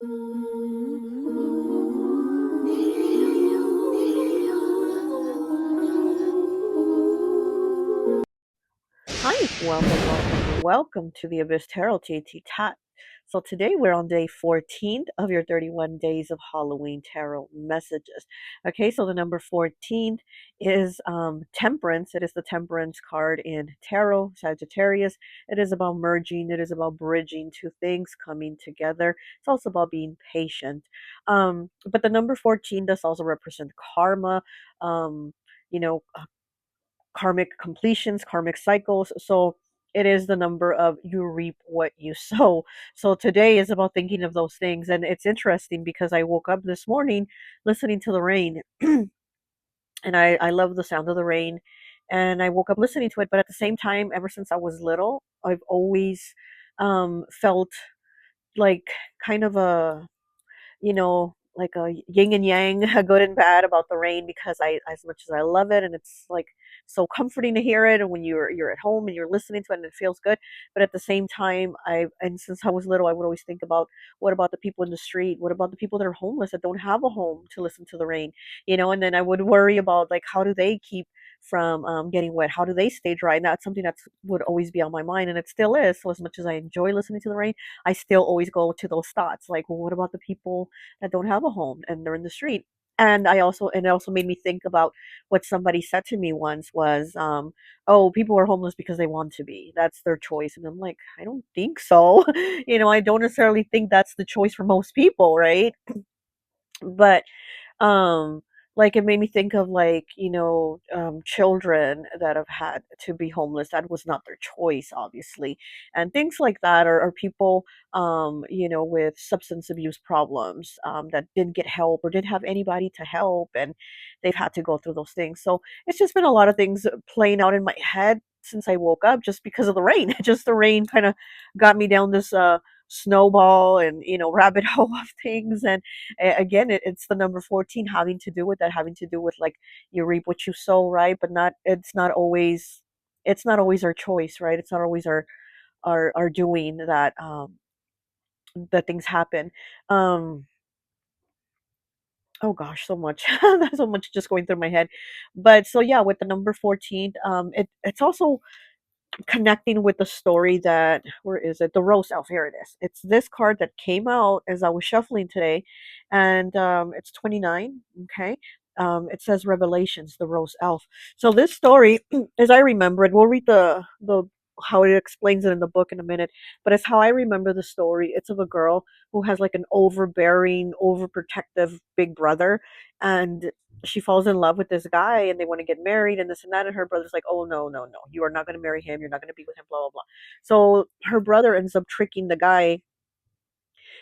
Hi, welcome to the Abyss Tarot T.A.T. So today we're on day 14 of your 31 days of Halloween tarot messages. Okay, so the number 14 is temperance. It is the temperance card in tarot, Sagittarius. It is about merging, it is about bridging two things, coming together. It's also about being patient. But the number 14 does also represent karma. Um, you know, karmic completions, karmic cycles. So it is the number of you reap what you sow. So today is about thinking of those things. And it's interesting because I woke up this morning listening to the rain and I love the sound of the rain. And I woke up listening to it. But at the same time, ever since I was little, I've always felt like kind of a like a yin and yang, a good and bad about the rain because as much as I love it and it's like so comforting to hear it and when you're at home and you're listening to it and it feels good, but at the same time and since I was little I would always think about what about the people in the street? What about the people that are homeless that don't have a home to listen to the rain? And then I would worry about like how do they keep from getting wet? How do they stay dry? And that's something that would always be on my mind, and it still is. So as much as I enjoy listening to the rain, I still always go to those thoughts like, well, what about the people that don't have a home and they're in the street? And it also made me think about what somebody said to me once was, oh, people are homeless because they want to be. That's their choice. And I'm like, I don't think so. I don't necessarily think that's the choice for most people, right? But um like it made me think of like children that have had to be homeless. That was not their choice, obviously, and things like that, or people with substance abuse problems, that didn't get help or didn't have anybody to help, and they've had to go through those things. So it's just been a lot of things playing out in my head since I woke up, just because of the rain. Just the rain kind of got me down this snowball and rabbit hole of things. And again, it's the number 14 having to do with that, having to do with like you reap what you sow, right? But not it's not always our choice, right? It's not always our doing that things happen. um oh gosh, so much. There's so much just going through my head. But so yeah, with the number 14, it's also connecting with the story that, where is it, the rose elf, here it is. It's this card that came out as I was shuffling today, and it's 29. Okay. It says Revelations, the rose elf. So this story, as I remember it, we'll read the how it explains it in the book in a minute, but it's how I remember the story. It's of a girl who has like an overbearing, overprotective big brother, and she falls in love with this guy and they want to get married and this and that, and her brother's like, oh, no, no, no, you are not going to marry him, you're not going to be with him, blah blah blah. So her brother ends up tricking the guy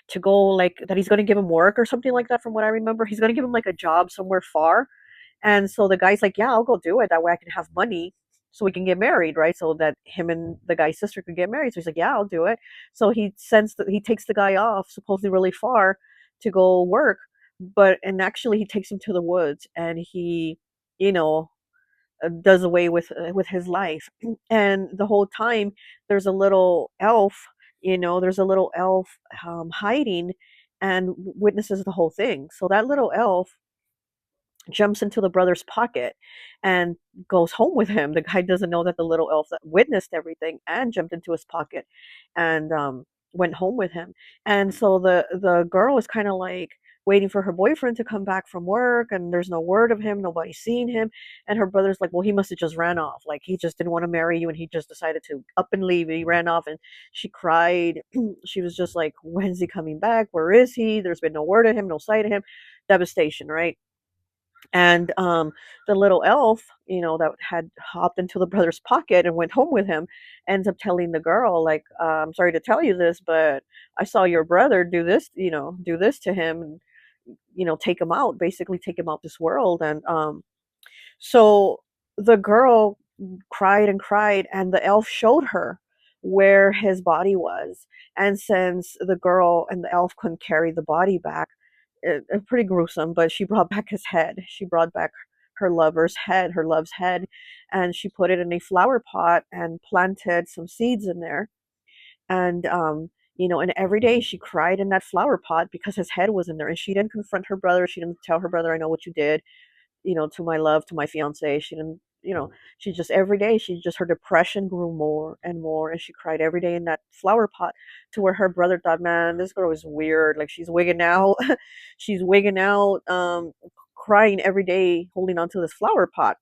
to go, like, that he's going to give him work or something like that. From what I remember, he's going to give him like a job somewhere far. And so the guy's like, yeah, I'll go do it, that way I can have money so we can get married, right? So that him and the guy's sister could get married. So he's like, yeah, I'll do it. So he takes the guy off supposedly really far to go work, and actually he takes him to the woods, and he you know does away with his life. And the whole time there's a little elf, there's a little elf hiding and witnesses the whole thing. So that little elf jumps into the brother's pocket and goes home with him. The guy doesn't know that the little elf that witnessed everything and jumped into his pocket and went home with him. And so the girl is kind of like waiting for her boyfriend to come back from work, and there's no word of him, nobody's seen him. And her brother's like, well, he must have just ran off, like he just didn't want to marry you and he just decided to up and leave. He ran off. And she cried. She was just like, when's he coming back? Where is he? There's been no word of him, no sight of him. Devastation, right? And the little elf, that had hopped into the brother's pocket and went home with him, ends up telling the girl, like, I'm sorry to tell you this, but I saw your brother do this, do this to him, and take him out, basically take him out this world. And so the girl cried and cried, and the elf showed her where his body was. And since the girl and the elf couldn't carry the body back, pretty gruesome, but she brought back his head. She brought back her lover's head, her love's head, and she put it in a flower pot and planted some seeds in there. And you know, and every day she cried in that flower pot because his head was in there, and she didn't confront her brother. She didn't tell her brother, I know what you did, you know, to my love, to my fiance. She didn't, you know, she just every day, she just, her depression grew more and more, and she cried every day in that flower pot, to where her brother thought, man, this girl is weird. Like, she's wigging out, she's wigging out, crying every day, holding on to this flower pot.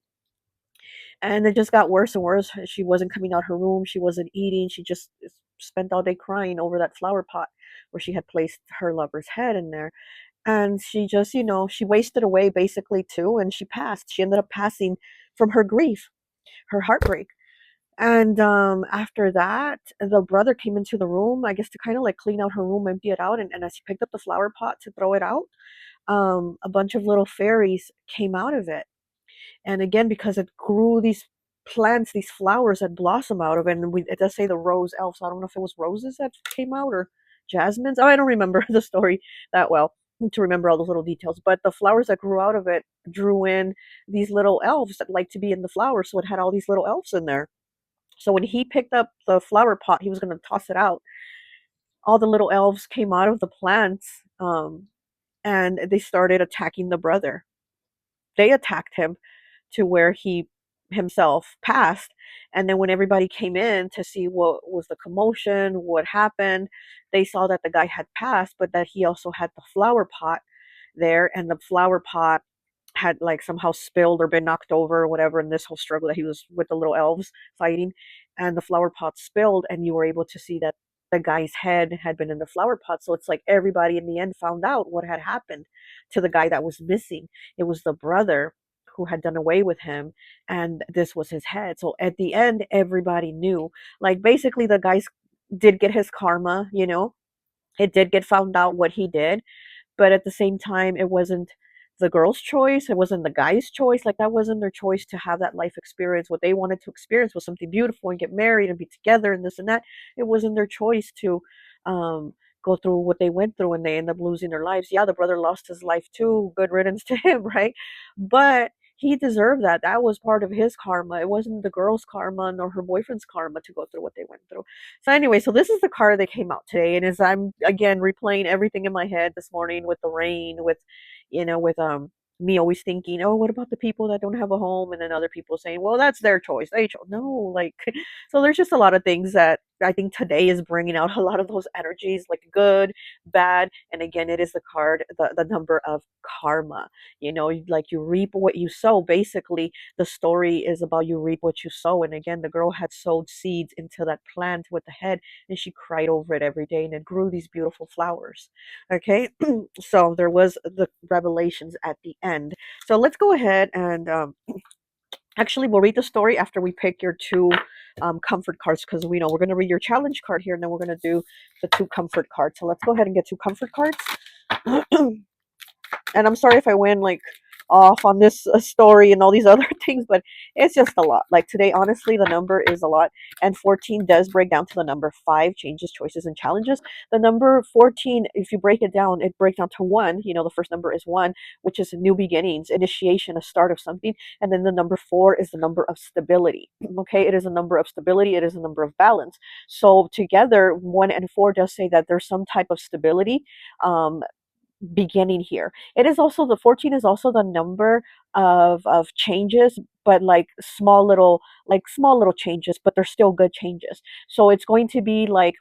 And it just got worse and worse. She wasn't coming out her room. She wasn't eating. She just spent all day crying over that flower pot where she had placed her lover's head in there. And she just, you know, she wasted away basically too, and she passed. She ended up passing from her grief, her heartbreak. And after that, the brother came into the room, I guess, to kind of like clean out her room, empty it out. And as he picked up the flower pot to throw it out, a bunch of little fairies came out of it. And again, because it grew these plants, these flowers that blossom out of it, and it does say the rose elves. So I don't know if it was roses that came out or jasmines. Oh, I don't remember the story that well to remember all those little details. But the flowers that grew out of it drew in these little elves that like to be in the flowers. So it had all these little elves in there. So when he picked up the flower pot, he was going to toss it out. All the little elves came out of the plants, and they started attacking the brother. They attacked him to where he himself passed. And then when everybody came in to see what was the commotion, what happened, they saw that the guy had passed, but that he also had the flower pot there, and the flower pot had like somehow spilled or been knocked over or whatever in this whole struggle that he was with the little elves fighting. And the flower pot spilled, and you were able to see that the guy's head had been in the flower pot. So it's like everybody in the end found out what had happened to the guy that was missing. It was the brother who had done away with him, and this was his head. So at the end, everybody knew. Like, basically, the guy did get his karma, you know. It did get found out what he did, but at the same time, it wasn't the girl's choice, it wasn't the guy's choice. Like, that wasn't their choice to have that life experience. What they wanted to experience was something beautiful and get married and be together and this and that. It wasn't their choice to um go through what they went through, and they end up losing their lives. Yeah, the brother lost his life too, good riddance to him, right? But he deserved that. That was part of his karma. It wasn't the girl's karma nor her boyfriend's karma to go through what they went through. So anyway, so this is the card that came out today, and as I'm again replaying everything in my head this morning with the rain, with, you know, with me always thinking, oh, what about the people that don't have a home, and then other people saying, well, that's their choice. They chose. No, like, so there's just a lot of things that I think today is bringing out a lot of those energies, like good, bad, and again, it is the card, the number of karma. You know, like, you reap what you sow. Basically, the story is about you reap what you sow. And again, the girl had sowed seeds into that plant with the head, and she cried over it every day, and it grew these beautiful flowers. Okay, so there was the revelations at the end. So let's go ahead and actually, we'll read the story after we pick your two comfort cards, because we know we're going to read your challenge card here, and then we're going to do the two comfort cards. So let's go ahead and get two comfort cards. And I'm sorry if I went like off on this story and all these other things, but it's just a lot. Like today, honestly, the number is a lot, and 14 does break down to the number 5, changes, choices, and challenges. The number 14, if you break it down, it breaks down to 1. You know, the first number is 1, which is new beginnings, initiation, a start of something. And then the number 4 is the number of stability. Okay, it is a number of stability, it is a number of balance. So together, 1 and 4 does say that there's some type of stability beginning here. It is also, the 14 is also the number of changes, but like small little changes, but they're still good changes. So it's going to be like,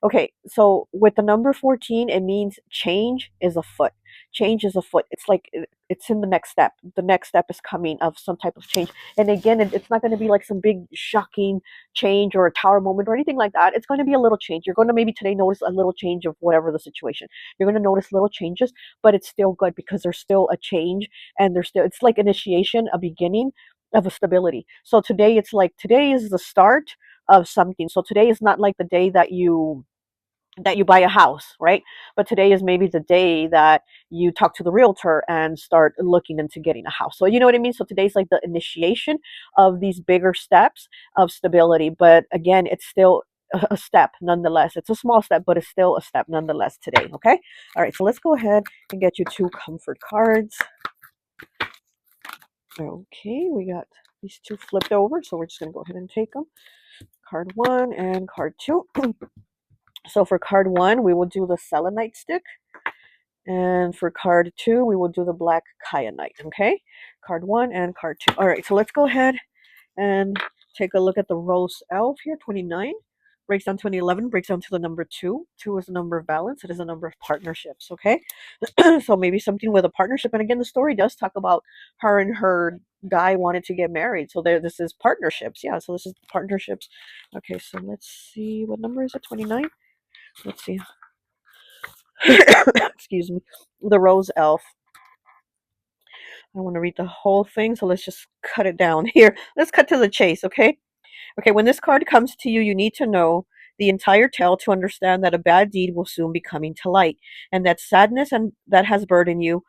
okay, so with the number 14, it means change is afoot. Change is afoot. It's like it's in the next step. The next step is coming of some type of change. And again, it's not going to be like some big shocking change or a tower moment or anything like that. It's going to be a little change. You're going to maybe today notice a little change of whatever the situation. You're going to notice little changes, but it's still good because there's still a change, and there's still, it's like initiation, a beginning of a stability. So today, it's like today is the start of something. So today is not like the day that you buy a house, right? But today is maybe the day that you talk to the realtor and start looking into getting a house. So you know what I mean? So today's like the initiation of these bigger steps of stability. But again, it's still a step nonetheless. It's a small step, but it's still a step nonetheless today. Okay. All right. So let's go ahead and get you two comfort cards. Okay. We got these two flipped over. So we're just going to go ahead and take them. Card 1 and card 2. So for card 1, we will do the selenite stick. And for card 2, we will do the black kyanite. Okay? Card 1 and card 2. All right, so let's go ahead and take a look at the rose elf here. 29 breaks down to an 11, breaks down to the number 2. 2 is the number of balance. It is a number of partnerships. Okay? So maybe something with a partnership. And again, the story does talk about her and her guy wanted to get married. So there, this is partnerships. Yeah, so this is partnerships. Okay, so let's see. What number is it? 29? Let's see. Excuse me. The rose elf. I want to read the whole thing, so let's just cut it down here. Let's cut to the chase, okay? Okay, when this card comes to you, you need to know the entire tale to understand that a bad deed will soon be coming to light, and that sadness and that has burdened you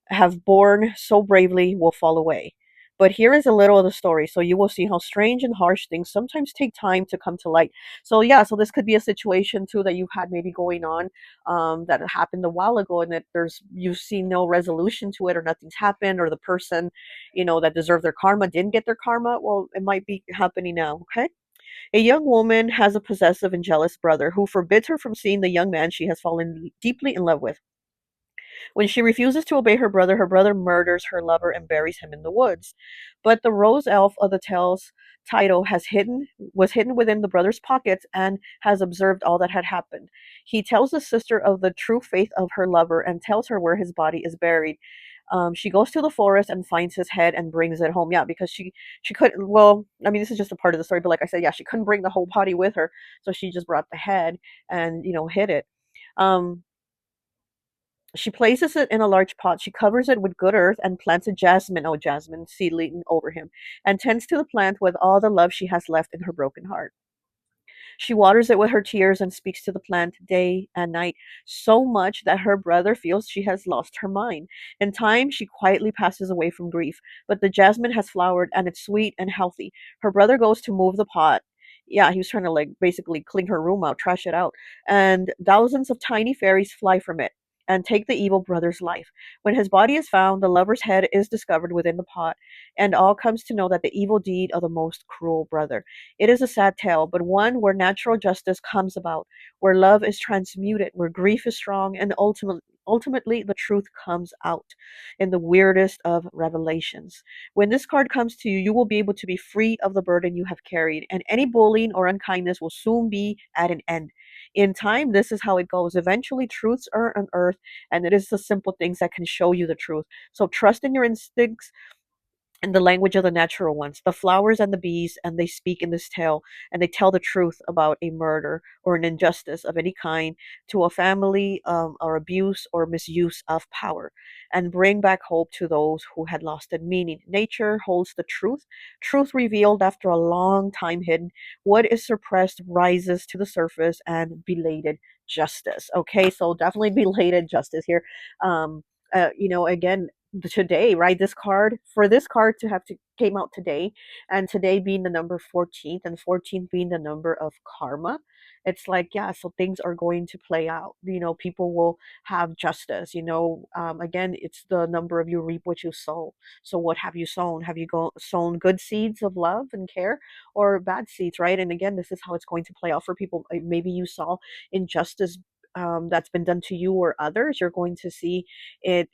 have borne so bravely will fall away. But here is a little of the story, so you will see how strange and harsh things sometimes take time to come to light. So yeah, so this could be a situation too that you've had maybe going on, that happened a while ago, and that there's you've seen no resolution to it, or nothing's happened, or the person, that deserved their karma didn't get their karma. Well, it might be happening now. Okay. A young woman has a possessive and jealous brother who forbids her from seeing the young man she has fallen deeply in love with. When she refuses to obey her brother murders her lover and buries him in the woods. But the rose elf of the tale's title was hidden within the brother's pockets and has observed all that had happened. He tells the sister of the true faith of her lover and tells her where his body is buried. She goes to the forest and finds his head and brings it home. Yeah, because she couldn't. Well, I mean, this is just a part of the story, but like I said, yeah, she couldn't bring the whole body with her, so she just brought the head and hid it. Um, she places it in a large pot. She covers it with good earth and plants a jasmine seedling over him, and tends to the plant with all the love she has left in her broken heart. She waters it with her tears and speaks to the plant day and night, so much that her brother feels she has lost her mind. In time, she quietly passes away from grief, but the jasmine has flowered and it's sweet and healthy. Her brother goes to move the pot. Yeah, he was trying to like basically clean her room out, trash it out. And thousands of tiny fairies fly from it and take the evil brother's life. When his body is found, the lover's head is discovered within the pot, and all comes to know that the evil deed of the most cruel brother. It is a sad tale, but one where natural justice comes about, where love is transmuted, where grief is strong, and ultimately the truth comes out in the weirdest of revelations. When this card comes to you, you will be able to be free of the burden you have carried, and any bullying or unkindness will soon be at an end. In time, this is how it goes. Eventually, truths are unearthed, and it is the simple things that can show you the truth. So trust in your instincts and the language of the natural ones, the flowers and the bees, and they speak in this tale, and they tell the truth about a murder or an injustice of any kind to a family, or abuse or misuse of power, and bring back hope to those who had lost it. Meaning, nature holds the truth, truth revealed after a long time hidden. What is suppressed rises to the surface, and belated justice. Okay, so definitely belated justice here. Again, today, right? This card for this card to have to came out today, and today being the number 14th, and 14th being the number of karma. It's like, yeah, so things are going to play out. People will have justice. Again, it's the number of you reap what you sow. So what have you sown? Have you sown good seeds of love and care, or bad seeds, right? And again, this is how it's going to play out for people. Maybe you saw injustice, that's been done to you or others. You're going to see it.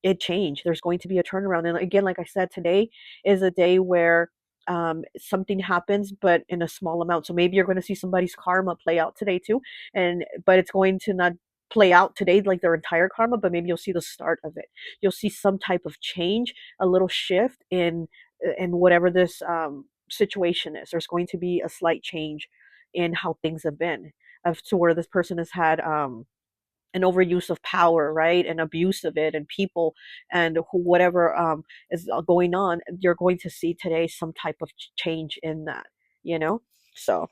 It changed. There's going to be a turnaround. And again, like I said, today is a day where, something happens, but in a small amount. So maybe you're going to see somebody's karma play out today too, but it's going to not play out today like their entire karma, but maybe you'll see the start of it. You'll see some type of change, a little shift in whatever this, situation is. There's going to be a slight change in how things have been, of to where this person has had, an overuse of power, right, and abuse of it, and people, and whatever, is going on. You're going to see today some type of change in that. You know. So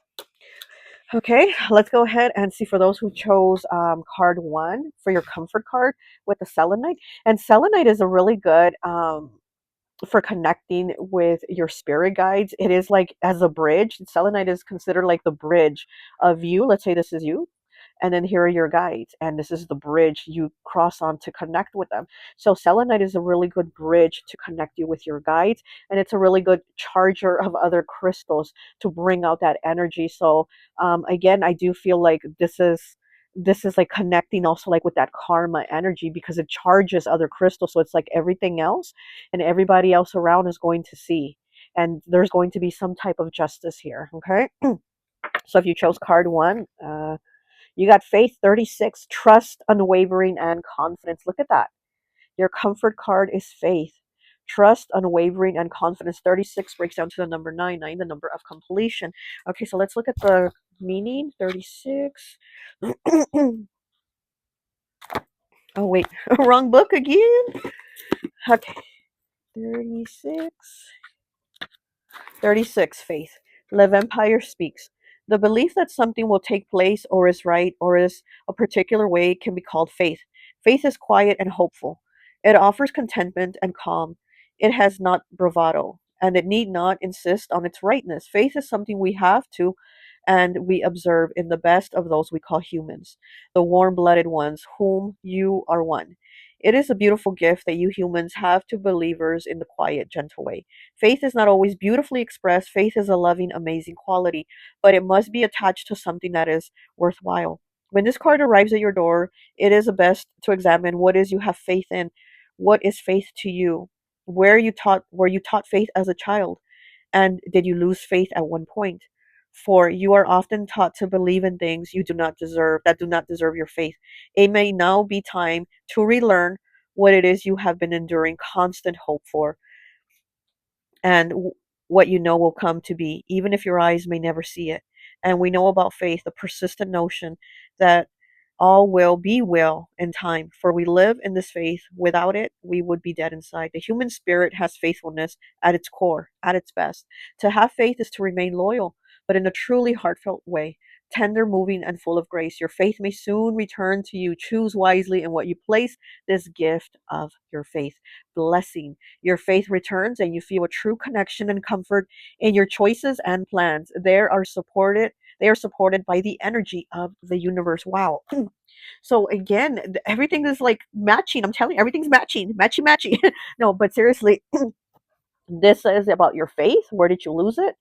okay, let's go ahead and see for those who chose, card 1 for your comfort card with the selenite. And selenite is a really good, for connecting with your spirit guides. It is like as a bridge. Selenite is considered like the bridge of you. Let's say this is you, And then here are your guides, and this is the bridge you cross on to connect with them. So selenite is a really good bridge to connect you with your guides, and it's a really good charger of other crystals to bring out that energy. So again, I do feel like this is like connecting also like with that karma energy, because it charges other crystals. So it's like everything else and everybody else around is going to see, and there's going to be some type of justice here. Okay. So if you chose card one, you got faith 36, trust, unwavering, and confidence. Look at that. Your comfort card is faith, trust, unwavering, and confidence. 36 breaks down to the number 9, 9, the number of completion. Okay, so let's look at the meaning. 36. Oh, wait, wrong book again. Okay, 36. 36. Faith. Le Vampire speaks. The belief that something will take place or is right or is a particular way can be called faith. Faith is quiet and hopeful. It offers contentment and calm. It has not bravado, and it need not insist on its rightness. Faith is something we have to and we observe in the best of those we call humans, the warm blooded ones, whom you are one. It is a beautiful gift that you humans have to believers in the quiet, gentle way. Faith is not always beautifully expressed. Faith is a loving, amazing quality, but it must be attached to something that is worthwhile. When this card arrives at your door, it is best to examine what is you have faith in. What is faith to you? Were you taught faith as a child? And did you lose faith at one point? For you are often taught to believe in things you do not deserve, that do not deserve your faith. It may now be time to relearn what it is you have been enduring constant hope for, and what you know will come to be, even if your eyes may never see it. And we know about faith, the persistent notion that all will be well in time, for we live in this faith. Without it, we would be dead inside. The human spirit has faithfulness at its core, at its best. To have faith is to remain loyal, but in a truly heartfelt way, tender, moving, and full of grace. Your faith may soon return to you. Choose wisely in what you place this gift of your faith. Blessing. Your faith returns and you feel a true connection and comfort in your choices and plans. They are supported by the energy of the universe. Wow. So again, everything is like matching. I'm telling you, everything's matching. Matchy matchy. No, but seriously, this is about your faith. Where did you lose it?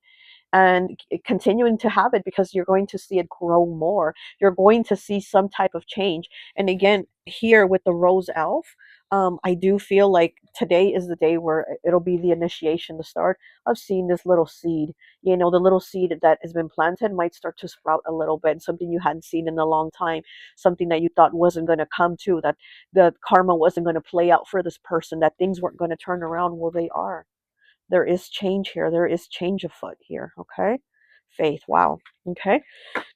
And continuing to have it, because you're going to see it grow more. You're going to see some type of change. And again, here with the rose elf, I do feel like today is the day where it'll be the initiation, the start of seeing this little seed. You know, the little seed that has been planted might start to sprout a little bit, something you hadn't seen in a long time, something that you thought wasn't going to come to, that the karma wasn't going to play out for this person, that things weren't going to turn around. Well, they are. There is change here. There is change afoot here. Okay. Faith. Wow. Okay.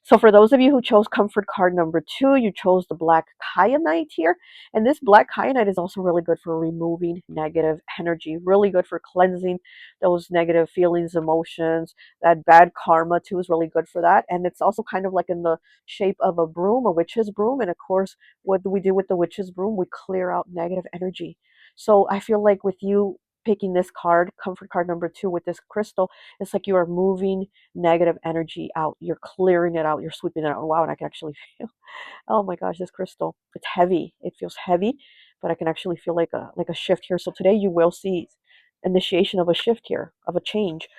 So for those of you who chose comfort card number 2, you chose the black kyanite here. And this black kyanite is also really good for removing negative energy, really good for cleansing those negative feelings, emotions. That bad karma too is really good for that. And it's also kind of like in the shape of a broom, a witch's broom. And of course, what do we do with the witch's broom? We clear out negative energy. So I feel like with you picking this card, comfort card number 2, with this crystal, it's like you are moving negative energy out. You're clearing it out. You're sweeping it out. Wow, and I can actually feel, oh my gosh, this crystal. It's heavy. It feels heavy, but I can actually feel like a shift here. So today you will see initiation of a shift here, of a change.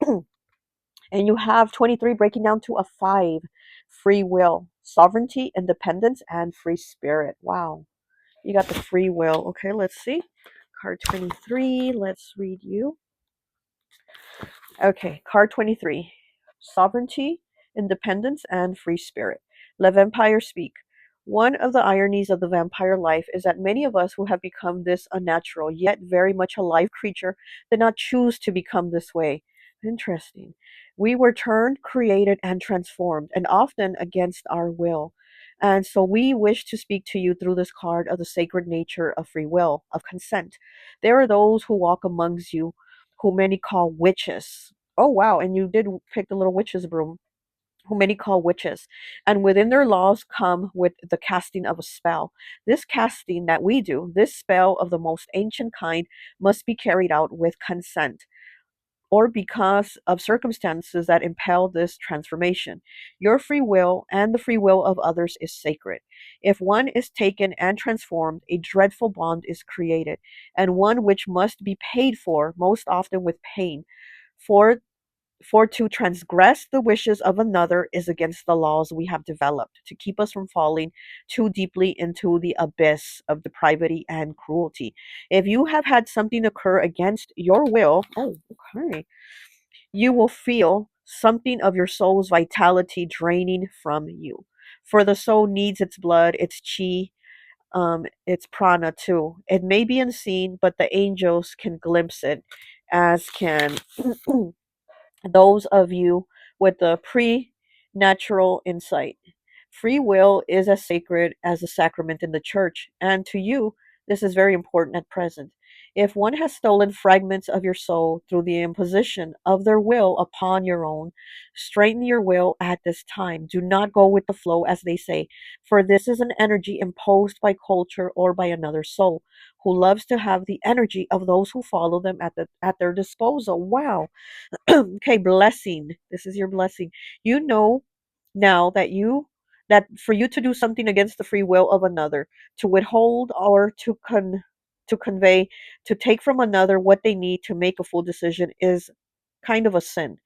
And you have 23 breaking down to a 5. Free will, sovereignty, independence, and free spirit. Wow. You got the free will. Okay, let's see. Card 23. Let's read you. Okay, card 23. Sovereignty, independence, and free spirit. Let vampire speak. One of the ironies of the vampire life is that many of us who have become this unnatural, yet very much alive creature did not choose to become this way. Interesting. We were turned, created, and transformed, and often against our will. And so we wish to speak to you through this card of the sacred nature of free will, of consent. There are those who walk amongst you who many call witches. Oh, wow. And you did pick the little witch's broom, who many call witches. And within their laws come with the casting of a spell. This casting that we do, this spell of the most ancient kind, must be carried out with consent. or because of circumstances that impel this transformation. Your free will and the free will of others is sacred. If one is taken and transformed, a dreadful bond is created, and one which must be paid for, most often with pain. For for to transgress the wishes of another is against the laws we have developed to keep us from falling too deeply into the abyss of depravity and cruelty. If you have had something occur against your will, oh, okay, you will feel something of your soul's vitality draining from you. For the soul needs its blood, its chi, its prana too. It may be unseen, but the angels can glimpse it, as can those of you with the pre-natural insight. Free will is as sacred as a sacrament in the church, and to you, this is very important at present. If one has stolen fragments of your soul through the imposition of their will upon your own, straighten your will at this time. Do not go with the flow, as they say, for this is an energy imposed by culture or by another soul who loves to have the energy of those who follow them at their disposal. Wow. Okay, blessing. This is your blessing. You know now that for you to do something against the free will of another, to withhold or to convey, to take from another what they need to make a full decision is kind of a sin.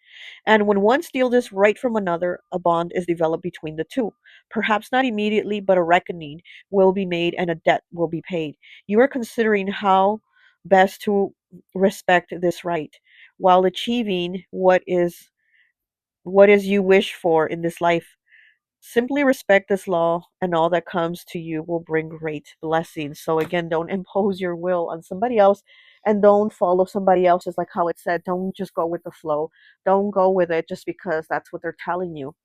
And when one steals this right from another, a bond is developed between the two. Perhaps not immediately, but a reckoning will be made and a debt will be paid. You are considering how best to respect this right while achieving what is you wish for in this life. Simply respect this law, and all that comes to you will bring great blessings. So again, don't impose your will on somebody else, and don't follow somebody else's, like how it said, don't just go with the flow. Don't go with it just because that's what they're telling you.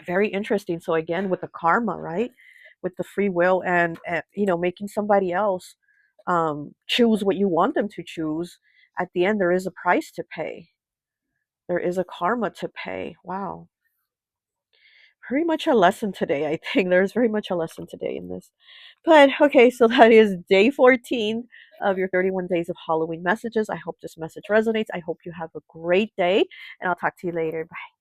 Very interesting. So again, with the karma, right? With the free will and making somebody else choose what you want them to choose, at the end there is a price to pay. There is a karma to pay. Wow. Very much a lesson today, I think. There's very much a lesson today in this. But okay, so that is day 14 of your 31 days of Halloween messages. I hope this message resonates. I hope you have a great day, and I'll talk to you later. Bye.